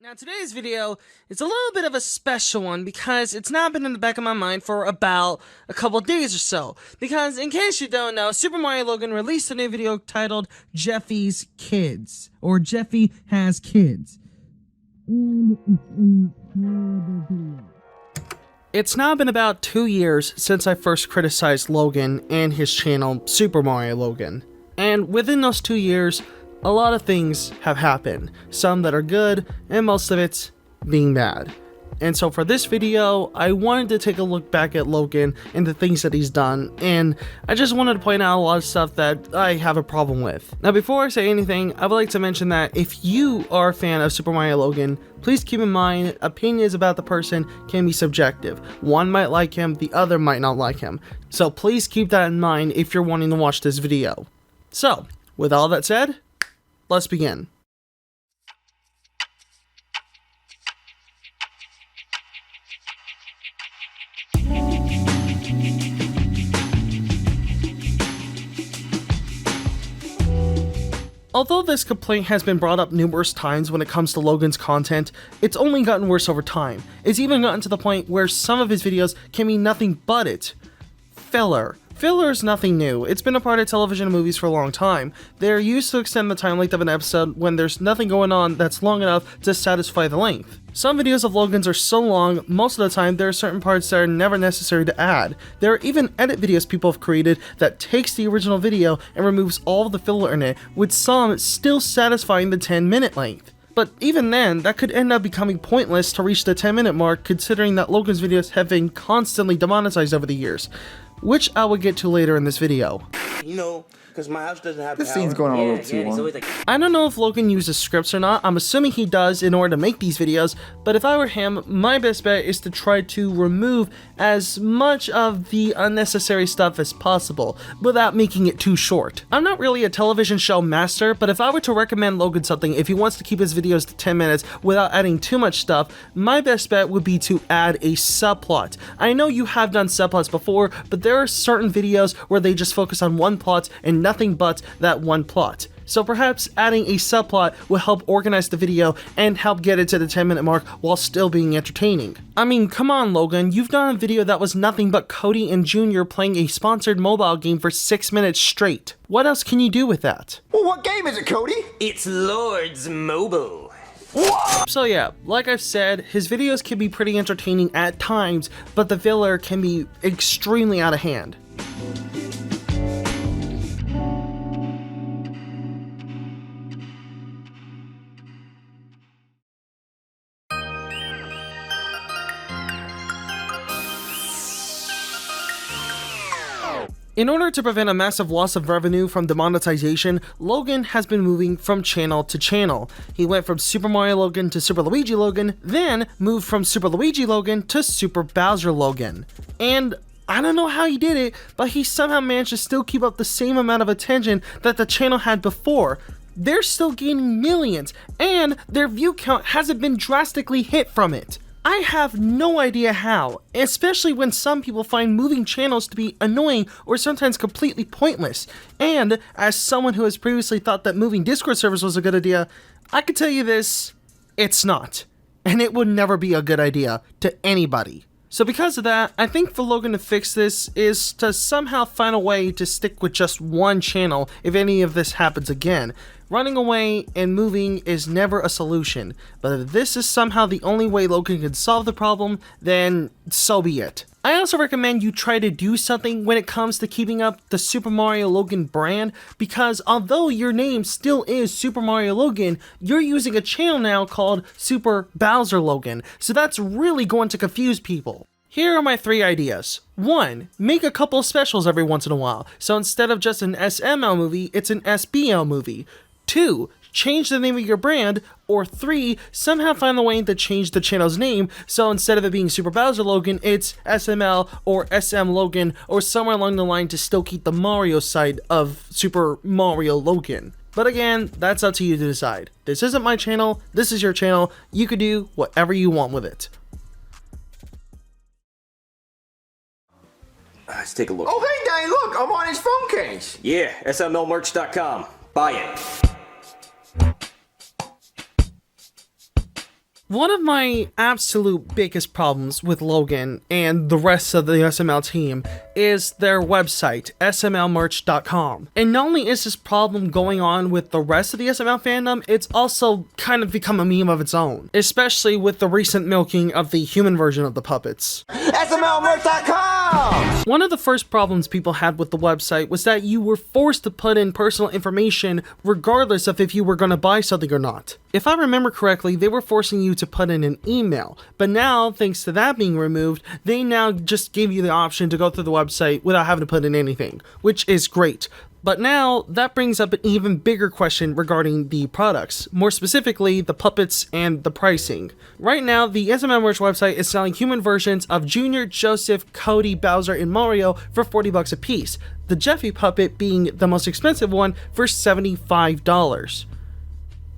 Now today's video is a little bit of a special one because it's now been in the back of my mind for about a couple days or so. Because in case you don't know, Super Mario Logan released a new video titled Jeffy's Kids, or Jeffy Has Kids. It's now been about 2 years since I first criticized Logan and his channel Super Mario Logan. And within those 2 years, a lot of things have happened, some that are good, and most of it being bad. And so for this video, I wanted to take a look back at Logan and the things that he's done, and I just wanted to point out a lot of stuff that I have a problem with. Now before I say anything, I would like to mention that if you are a fan of Super Mario Logan, please keep in mind, opinions about the person can be subjective. One might like him, the other might not like him. So please keep that in mind if you're wanting to watch this video. So, with all that said, let's begin. Although this complaint has been brought up numerous times when it comes to Logan's content, it's only gotten worse over time. It's even gotten to the point where some of his videos can be nothing but it. Filler. Filler is nothing new. It's been a part of television and movies for a long time. They're used to extend the time length of an episode when there's nothing going on that's long enough to satisfy the length. Some videos of Logan's are so long, most of the time there are certain parts that are never necessary to add. There are even edit videos people have created that takes the original video and removes all of the filler in it, with some still satisfying the 10-minute length. But even then, that could end up becoming pointless to reach the 10-minute mark, considering that Logan's videos have been constantly demonetized over the years, which I will get to later in this video. You know, because my house doesn't have This scene's going on a little too long. I don't know if Logan uses scripts or not. I'm assuming he does in order to make these videos, but if I were him, my best bet is to try to remove as much of the unnecessary stuff as possible without making it too short. I'm not really a television show master, but if I were to recommend Logan something, if he wants to keep his videos to 10 minutes without adding too much stuff, my best bet would be to add a subplot. I know you have done subplots before, but there are certain videos where they just focus on one plot and nothing but that one plot. So perhaps adding a subplot will help organize the video and help get it to the 10-minute mark while still being entertaining. I mean, come on Logan, you've done a video that was nothing but Cody and Junior playing a sponsored mobile game for 6 minutes straight. What else can you do with that? Well, what game is it, Cody? It's Lord's Mobile. So yeah, like I've said, his videos can be pretty entertaining at times, but the filler can be extremely out of hand. In order to prevent a massive loss of revenue from demonetization, Logan has been moving from channel to channel. He went from Super Mario Logan to Super Luigi Logan, then moved from Super Luigi Logan to Super Bowser Logan. And I don't know how he did it, but he somehow managed to still keep up the same amount of attention that the channel had before. They're still gaining millions, and their view count hasn't been drastically hit from it. I have no idea how, especially when some people find moving channels to be annoying or sometimes completely pointless. And as someone who has previously thought that moving Discord servers was a good idea, I can tell you this, it's not. And it would never be a good idea to anybody. So because of that, I think for Logan to fix this is to somehow find a way to stick with just one channel if any of this happens again. Running away and moving is never a solution, but if this is somehow the only way Logan can solve the problem, then so be it. I also recommend you try to do something when it comes to keeping up the Super Mario Logan brand, because although your name still is Super Mario Logan, you're using a channel now called Super Bowser Logan, so that's really going to confuse people. Here are my 3 ideas. 1. Make a couple specials every once in a while, so instead of just an SML movie, it's an SBL movie. 2. Change the name of your brand, or 3. Somehow find a way to change the channel's name, so instead of it being Super Bowser Logan, it's SML or SM Logan, or somewhere along the line to still keep the Mario side of Super Mario Logan. But again, that's up to you to decide. This isn't my channel, this is your channel, you can do whatever you want with it. Let's take a look. Oh, hey, Danny, look, I'm on his phone case. Yeah, smlmerch.com. Buy it. One of my absolute biggest problems with Logan and the rest of the SML team is their website, smlmerch.com. And not only is this problem going on with the rest of the SML fandom, it's also kind of become a meme of its own, especially with the recent milking of the human version of the puppets. SMLmerch.com! One of the first problems people had with the website was that you were forced to put in personal information regardless of if you were going to buy something or not. If I remember correctly, they were forcing you to put in an email, but now, thanks to that being removed, they now just give you the option to go through the website without having to put in anything, which is great. But now, that brings up an even bigger question regarding the products, more specifically, the puppets and the pricing. Right now, the SML Merch website is selling human versions of Junior, Joseph, Cody, Bowser, and Mario for $40 a piece, the Jeffy puppet being the most expensive one for $75.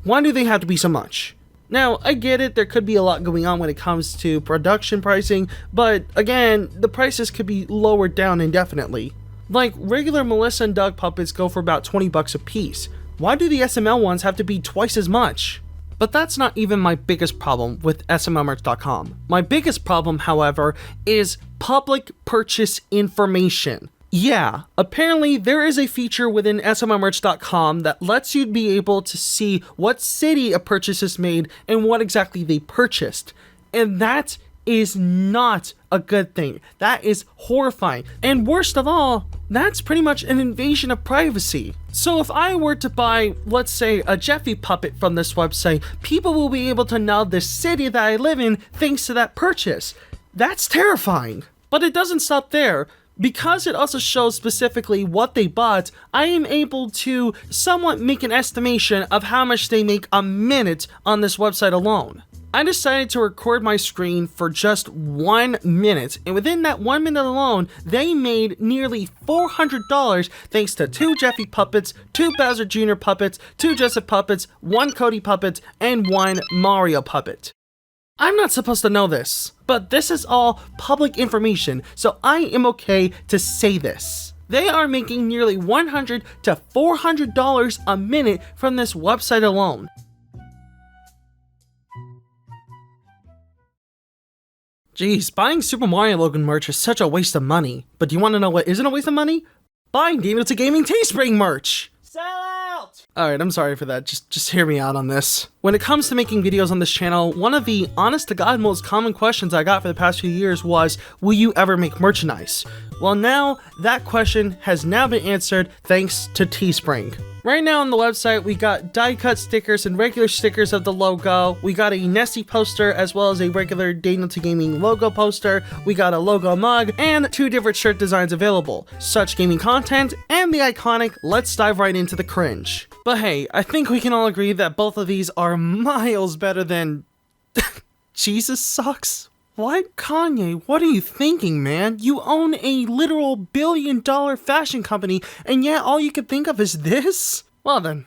Why do they have to be so much? Now, I get it, there could be a lot going on when it comes to production pricing, but again, the prices could be lowered down indefinitely. Like, regular Melissa and Doug puppets go for about $20 a piece. Why do the SML ones have to be twice as much? But that's not even my biggest problem with smlmerch.com. My biggest problem, however, is public purchase information. Yeah, apparently there is a feature within smlmerch.com that lets you be able to see what city a purchase is made and what exactly they purchased. And that is not a good thing. That is horrifying. And worst of all, that's pretty much an invasion of privacy. So if I were to buy, let's say, a Jeffy puppet from this website, people will be able to know the city that I live in thanks to that purchase. That's terrifying. But it doesn't stop there. Because it also shows specifically what they bought, I am able to somewhat make an estimation of how much they make a minute on this website alone. I decided to record my screen for just 1 minute, and within that 1 minute alone, they made nearly $400 thanks to 2 Jeffy puppets, 2 Bowser Jr. puppets, 2 Joseph puppets, 1 Cody puppet, and 1 Mario puppet. I'm not supposed to know this, but this is all public information, so I am okay to say this. They are making nearly $100 to $400 a minute from this website alone. Jeez, buying Super Mario Logan merch is such a waste of money. But do you want to know what isn't a waste of money? Buying Dino to Gaming Teespring merch! Sell out! Alright, I'm sorry for that. Just hear me out on this. When it comes to making videos on this channel, one of the honest-to-God most common questions I got for the past few years was, will you ever make merchandise? Well, now, that question has now been answered thanks to Teespring. Right now on the website, we got die-cut stickers and regular stickers of the logo. We got a Nessie poster as well as a regular Daniel to Gaming logo poster. We got a logo mug and 2 different shirt designs available. Such gaming content and the iconic let's dive right into the cringe. But hey, I think we can all agree that both of these are miles better than Jesus socks. What? Kanye, what are you thinking, man? You own a literal billion-dollar fashion company, and yet all you can think of is this? Well then,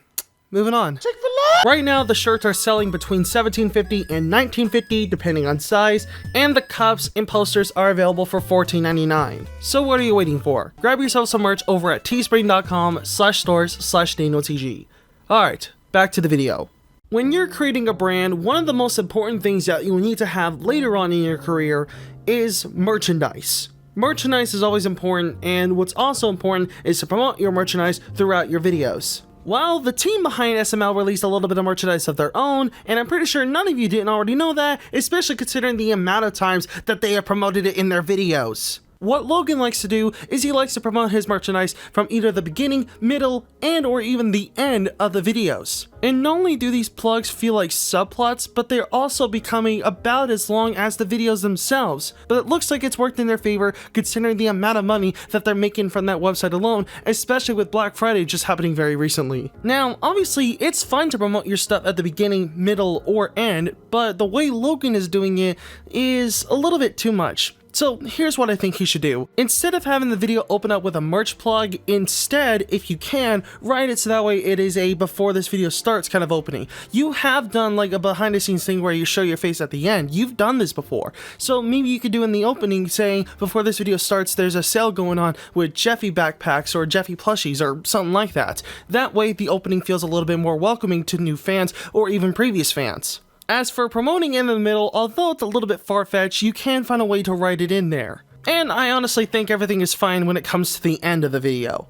moving on. Chick-fil-A! Right now, the shirts are selling between $17.50 and $19.50, depending on size, and the cups and posters are available for $14.99. So what are you waiting for? Grab yourself some merch over at teespring.com/stores/DanielTG. Alright, back to the video. When you're creating a brand, one of the most important things that you need to have later on in your career is merchandise. Merchandise is always important, and what's also important is to promote your merchandise throughout your videos. Well, the team behind SML released a little bit of merchandise of their own, and I'm pretty sure none of you didn't already know that, especially considering the amount of times that they have promoted it in their videos. What Logan likes to do is he likes to promote his merchandise from either the beginning, middle, and or even the end of the videos. And not only do these plugs feel like subplots, but they're also becoming about as long as the videos themselves. But it looks like it's worked in their favor considering the amount of money that they're making from that website alone, especially with Black Friday just happening very recently. Now, obviously, it's fine to promote your stuff at the beginning, middle, or end, but the way Logan is doing it is a little bit too much. So here's what I think he should do. Instead of having the video open up with a merch plug, instead, if you can, write it so that way it is a before this video starts kind of opening. You have done like a behind the scenes thing where you show your face at the end. You've done this before. So maybe you could do in the opening saying, before this video starts, there's a sale going on with Jeffy backpacks or Jeffy plushies or something like that. That way the opening feels a little bit more welcoming to new fans or even previous fans. As for promoting in the middle, although it's a little bit far-fetched, you can find a way to write it in there. And I honestly think everything is fine when it comes to the end of the video.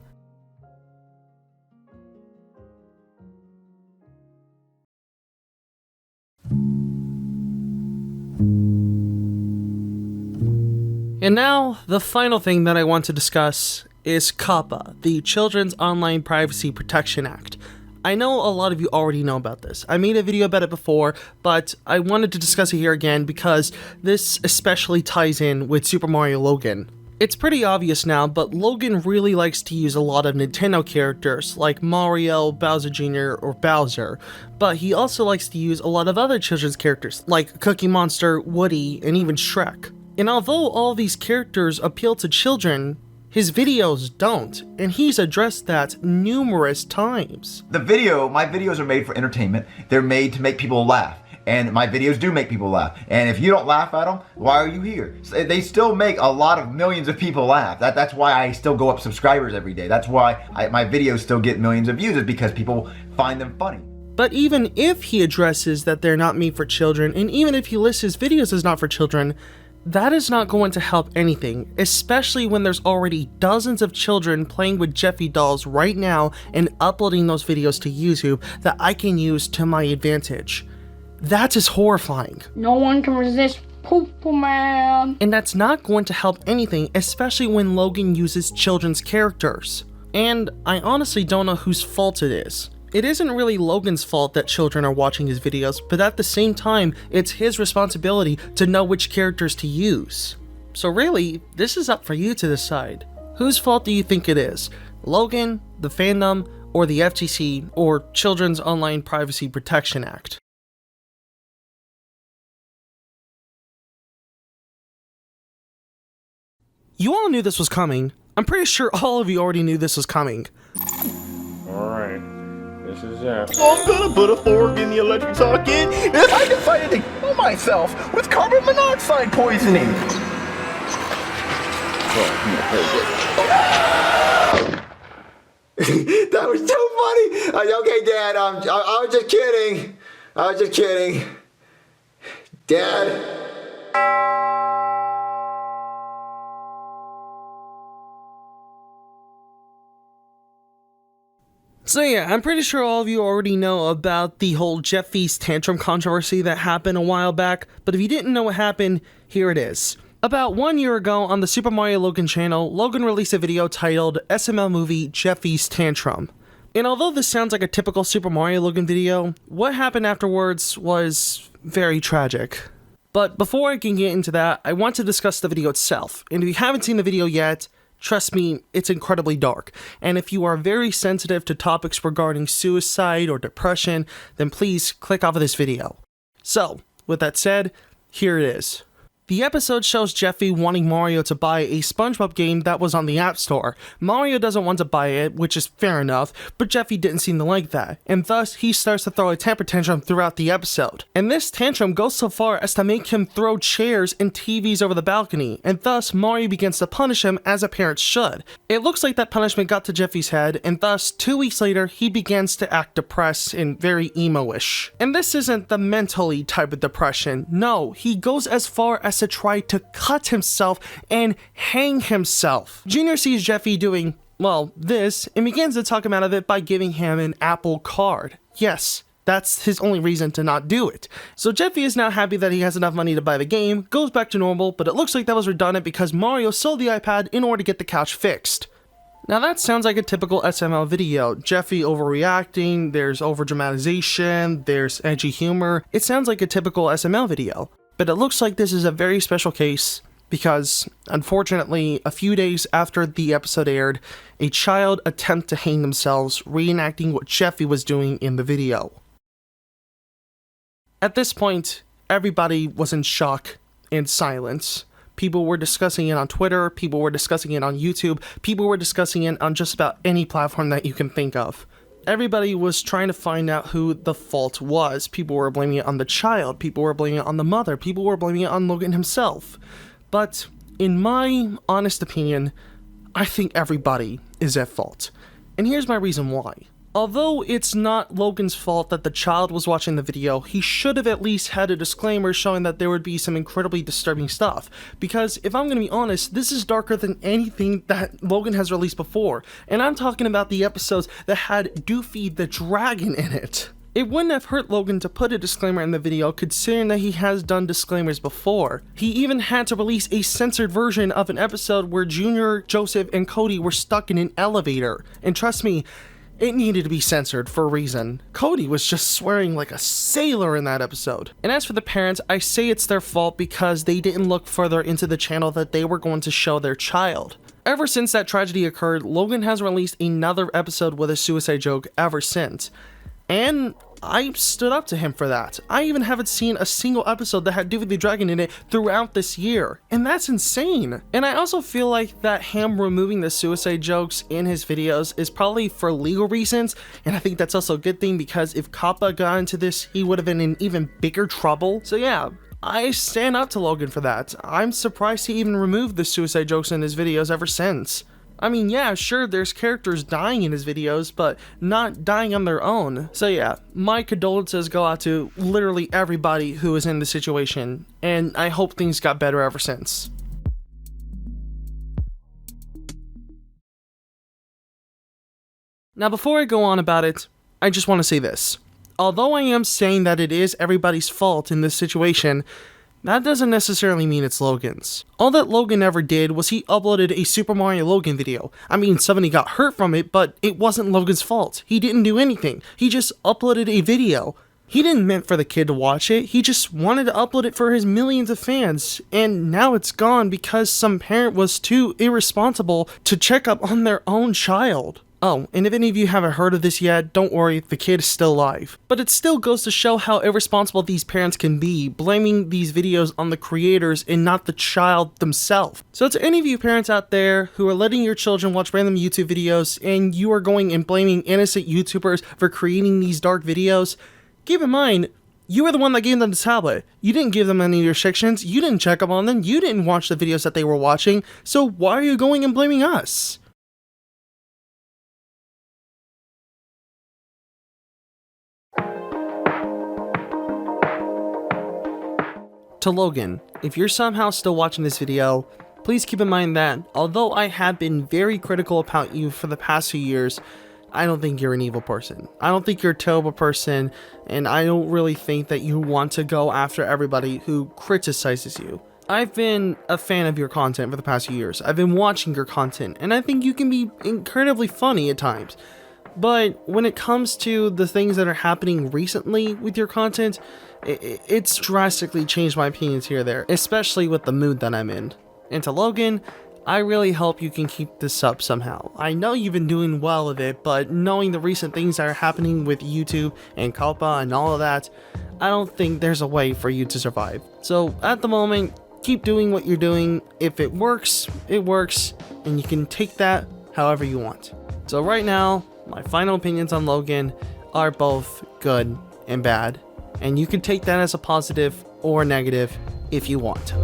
And now, the final thing that I want to discuss is COPPA, the Children's Online Privacy Protection Act. I know a lot of you already know about this. I made a video about it before, but I wanted to discuss it here again because this especially ties in with Super Mario Logan. It's pretty obvious now, but Logan really likes to use a lot of Nintendo characters like Mario, Bowser Jr., or Bowser, but he also likes to use a lot of other children's characters like Cookie Monster, Woody, and even Shrek. And although all these characters appeal to children, his videos don't, and he's addressed that numerous times. My videos are made for entertainment. They're made to make people laugh. And my videos do make people laugh. And if you don't laugh at them, why are you here? They still make a lot of millions of people laugh. That's why I still go up subscribers every day. That's why my videos still get millions of views, is because people find them funny. But even if he addresses that they're not made for children, and even if he lists his videos as not for children, that is not going to help anything, especially when there's already dozens of children playing with Jeffy dolls right now and uploading those videos to YouTube that I can use to my advantage. That is horrifying. No one can resist Poopa Man. And that's not going to help anything, especially when Logan uses children's characters. And I honestly don't know whose fault it is. It isn't really Logan's fault that children are watching his videos, but at the same time, it's his responsibility to know which characters to use. So really, this is up for you to decide. Whose fault do you think it is? Logan, the fandom, or the FTC, or Children's Online Privacy Protection Act? You all knew this was coming. I'm pretty sure all of you already knew this was coming. Alright, this is it. I'm gonna put a fork in the electric socket as I decided to kill myself with carbon monoxide poisoning. That was so funny. Okay, Dad, I was just kidding. I was just kidding. Dad. So yeah, I'm pretty sure all of you already know about the whole Jeffy's tantrum controversy that happened a while back, but if you didn't know what happened, here it is. About 1 year ago on the Super Mario Logan channel, Logan released a video titled SML Movie Jeffy's Tantrum. And although this sounds like a typical Super Mario Logan video, what happened afterwards was very tragic. But before I can get into that, I want to discuss the video itself, and if you haven't seen the video yet, trust me, it's incredibly dark, and if you are very sensitive to topics regarding suicide or depression, then please click off of this video. So, with that said, here it is. The episode shows Jeffy wanting Mario to buy a SpongeBob game that was on the App Store. Mario doesn't want to buy it, which is fair enough, but Jeffy didn't seem to like that, and thus he starts to throw a temper tantrum throughout the episode. And this tantrum goes so far as to make him throw chairs and TVs over the balcony, and thus Mario begins to punish him as a parent should. It looks like that punishment got to Jeffy's head, and thus 2 weeks later he begins to act depressed and very emo-ish. And this isn't the mentally type of depression, no, he goes as far as to try to cut himself and hang himself. Junior sees Jeffy doing, well, this, and begins to talk him out of it by giving him an Apple card. Yes, that's his only reason to not do it. So Jeffy is now happy that he has enough money to buy the game, goes back to normal, but it looks like that was redundant because Mario sold the iPad in order to get the couch fixed. Now that sounds like a typical SML video. Jeffy overreacting, there's overdramatization, there's edgy humor. It sounds like a typical SML video. But it looks like this is a very special case because, unfortunately, a few days after the episode aired, a child attempted to hang themselves, reenacting what Jeffy was doing in the video. At this point, everybody was in shock and silence. People were discussing it on Twitter, people were discussing it on YouTube, people were discussing it on just about any platform that you can think of. Everybody was trying to find out who the fault was. People were blaming it on the child, people were blaming it on the mother, people were blaming it on Logan himself. But in my honest opinion, I think everybody is at fault. And here's my reason why. Although it's not Logan's fault that the child was watching the video, he should have at least had a disclaimer showing that there would be some incredibly disturbing stuff. Because if I'm gonna be honest, this is darker than anything that Logan has released before. And I'm talking about the episodes that had Doofy the Dragon in it. It wouldn't have hurt Logan to put a disclaimer in the video, considering that he has done disclaimers before. He even had to release a censored version of an episode where Junior, Joseph, and Cody were stuck in an elevator. And trust me, it needed to be censored for a reason. Cody was just swearing like a sailor in that episode. And as for the parents, I say it's their fault because they didn't look further into the channel that they were going to show their child. Ever since that tragedy occurred, Logan has released another episode with a suicide joke ever since. And I stood up to him for that. I even haven't seen a single episode that had Doofy the Dragon in it throughout this year. And that's insane. And I also feel like that him removing the suicide jokes in his videos is probably for legal reasons. And I think that's also a good thing because if Kappa got into this, he would have been in even bigger trouble. So yeah, I stand up to Logan for that. I'm surprised he even removed the suicide jokes in his videos ever since. I mean, yeah, sure, there's characters dying in his videos, but not dying on their own. So yeah, my condolences go out to literally everybody who was in the situation, and I hope things got better ever since. Now, before I go on about it, I just want to say this. Although I am saying that it is everybody's fault in this situation, that doesn't necessarily mean it's Logan's. All that Logan ever did was he uploaded a Super Mario Logan video. I mean, somebody got hurt from it, but it wasn't Logan's fault. He didn't do anything. He just uploaded a video. He didn't meant for the kid to watch it. He just wanted to upload it for his millions of fans. And now it's gone because some parent was too irresponsible to check up on their own child. Oh, and if any of you haven't heard of this yet, don't worry, the kid is still alive. But it still goes to show how irresponsible these parents can be, blaming these videos on the creators and not the child themselves. So to any of you parents out there who are letting your children watch random YouTube videos and you are going and blaming innocent YouTubers for creating these dark videos, keep in mind, you were the one that gave them the tablet. You didn't give them any restrictions, you didn't check up on them, you didn't watch the videos that they were watching, so why are you going and blaming us? To Logan, if you're somehow still watching this video, please keep in mind that although I have been very critical about you for the past few years, I don't think you're an evil person. I don't think you're a terrible person, and I don't really think that you want to go after everybody who criticizes you. I've been a fan of your content for the past few years. I've been watching your content, and I think you can be incredibly funny at times. But when it comes to the things that are happening recently with your content, it's drastically changed my opinions here or there, especially with the mood that I'm in. And to Logan, I really hope you can keep this up somehow. I know you've been doing well with it, but knowing the recent things that are happening with YouTube and Kalpa and all of that, I don't think there's a way for you to survive. So at the moment, keep doing what you're doing. If it works, and you can take that however you want. So right now, my final opinions on Logan are both good and bad, and you can take that as a positive or negative if you want.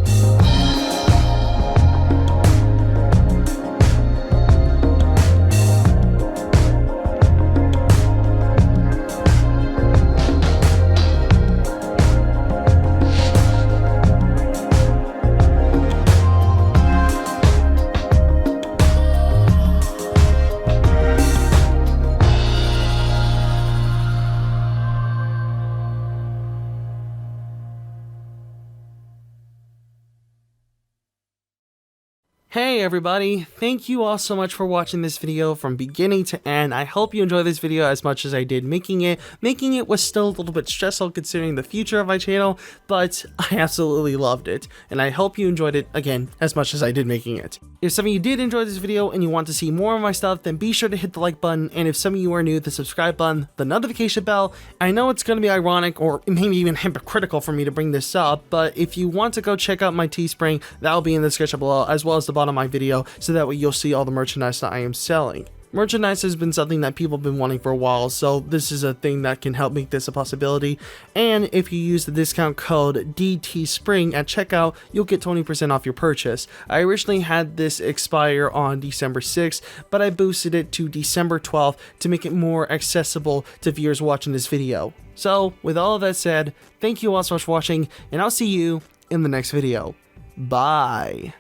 Hey everybody, thank you all so much for watching this video from beginning to end. I hope you enjoyed this video as much as I did making it. Making it was still a little bit stressful considering the future of my channel, but I absolutely loved it, and I hope you enjoyed it again as much as I did making it. If some of you did enjoy this video and you want to see more of my stuff, then be sure to hit the like button, and if some of you are new, the subscribe button, the notification bell. I know it's going to be ironic or maybe even hypocritical for me to bring this up, but if you want to go check out my Teespring, that'll be in the description below, as well as the bottom of my video, so that way you'll see all the merchandise that I am selling. Merchandise has been something that people have been wanting for a while, so this is a thing that can help make this a possibility. And if you use the discount code DTSPRING at checkout, you'll get 20% off your purchase. I originally had this expire on December 6th, but I boosted it to December 12th to make it more accessible to viewers watching this video. So, with all of that said, thank you all so much for watching, and I'll see you in the next video. Bye.